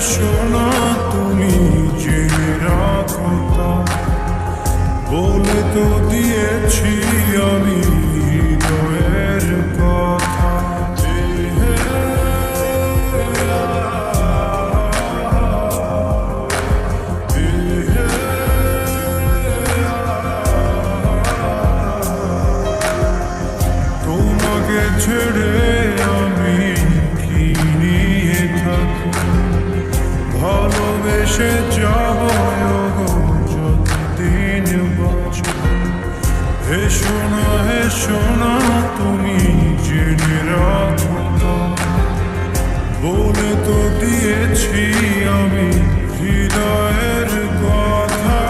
শোনা তুমি জেনে রাখো তা, বলে তো দিয়েছি আমি হৃদয়ের কথা। তোমাকে ছেড়ে আমি কি নিয়ে থাকি, ভালোবেসে যাব যতদিন বাঁচব। এসো না তুমি জেনে রাখো তা, বলে তো দিয়েছি আমি হৃদয়ের কথা।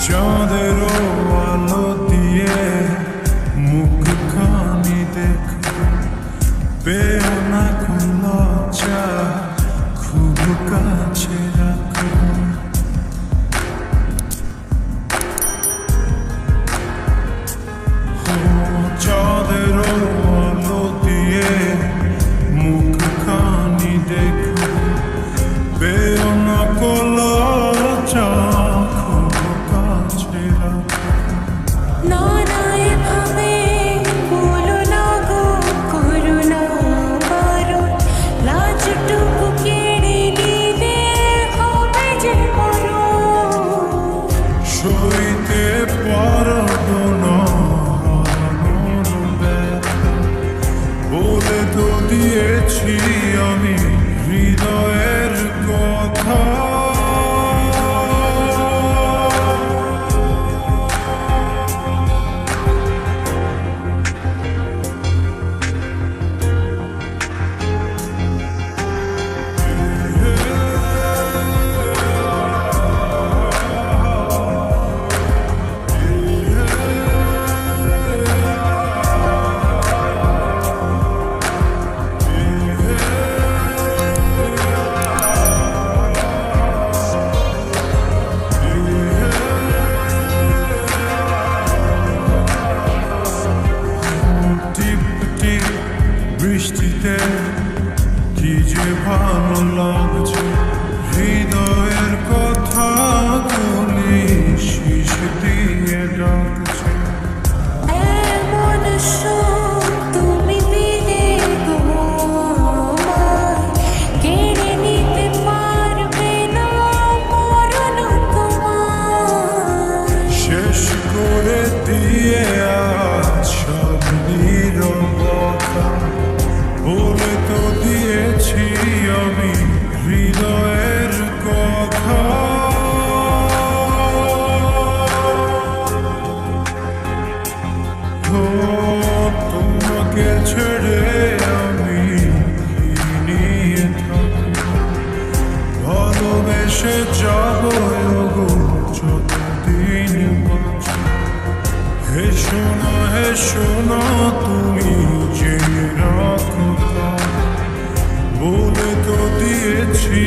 চাঁদের আলো দিয়ে মুখখানি দেখো, পেও না কোন লজ্জা, খুব কাছে রাখো। চাঁদের আলো দিয়ে মুখখানি দেখো, পেও না কোন লজ্জা, সইতে পারব না বলে তো দিয়েছি আমি হৃদয়ের কথা। বৃষ্টিতে কি যে ভালো লাগছে, হৃদয়ের কথা গুলি শীষ দিয়ে ডাকছে। তুমি দিলে কেড়ে নিতে পারবে না মরণ তোমার। শেষ করে দিয়ে আজ সব নীরবতা, বলে তো দিয়েছি আমি হৃদয়ের কথা। তোমাকে ছেড়ে আমি কি নিয়ে থাকি, ভালোবেসে যাব যতদিন বাঁচব। হেসো না তুমি জেনে রাখো তা, বলে তো দিয়েছি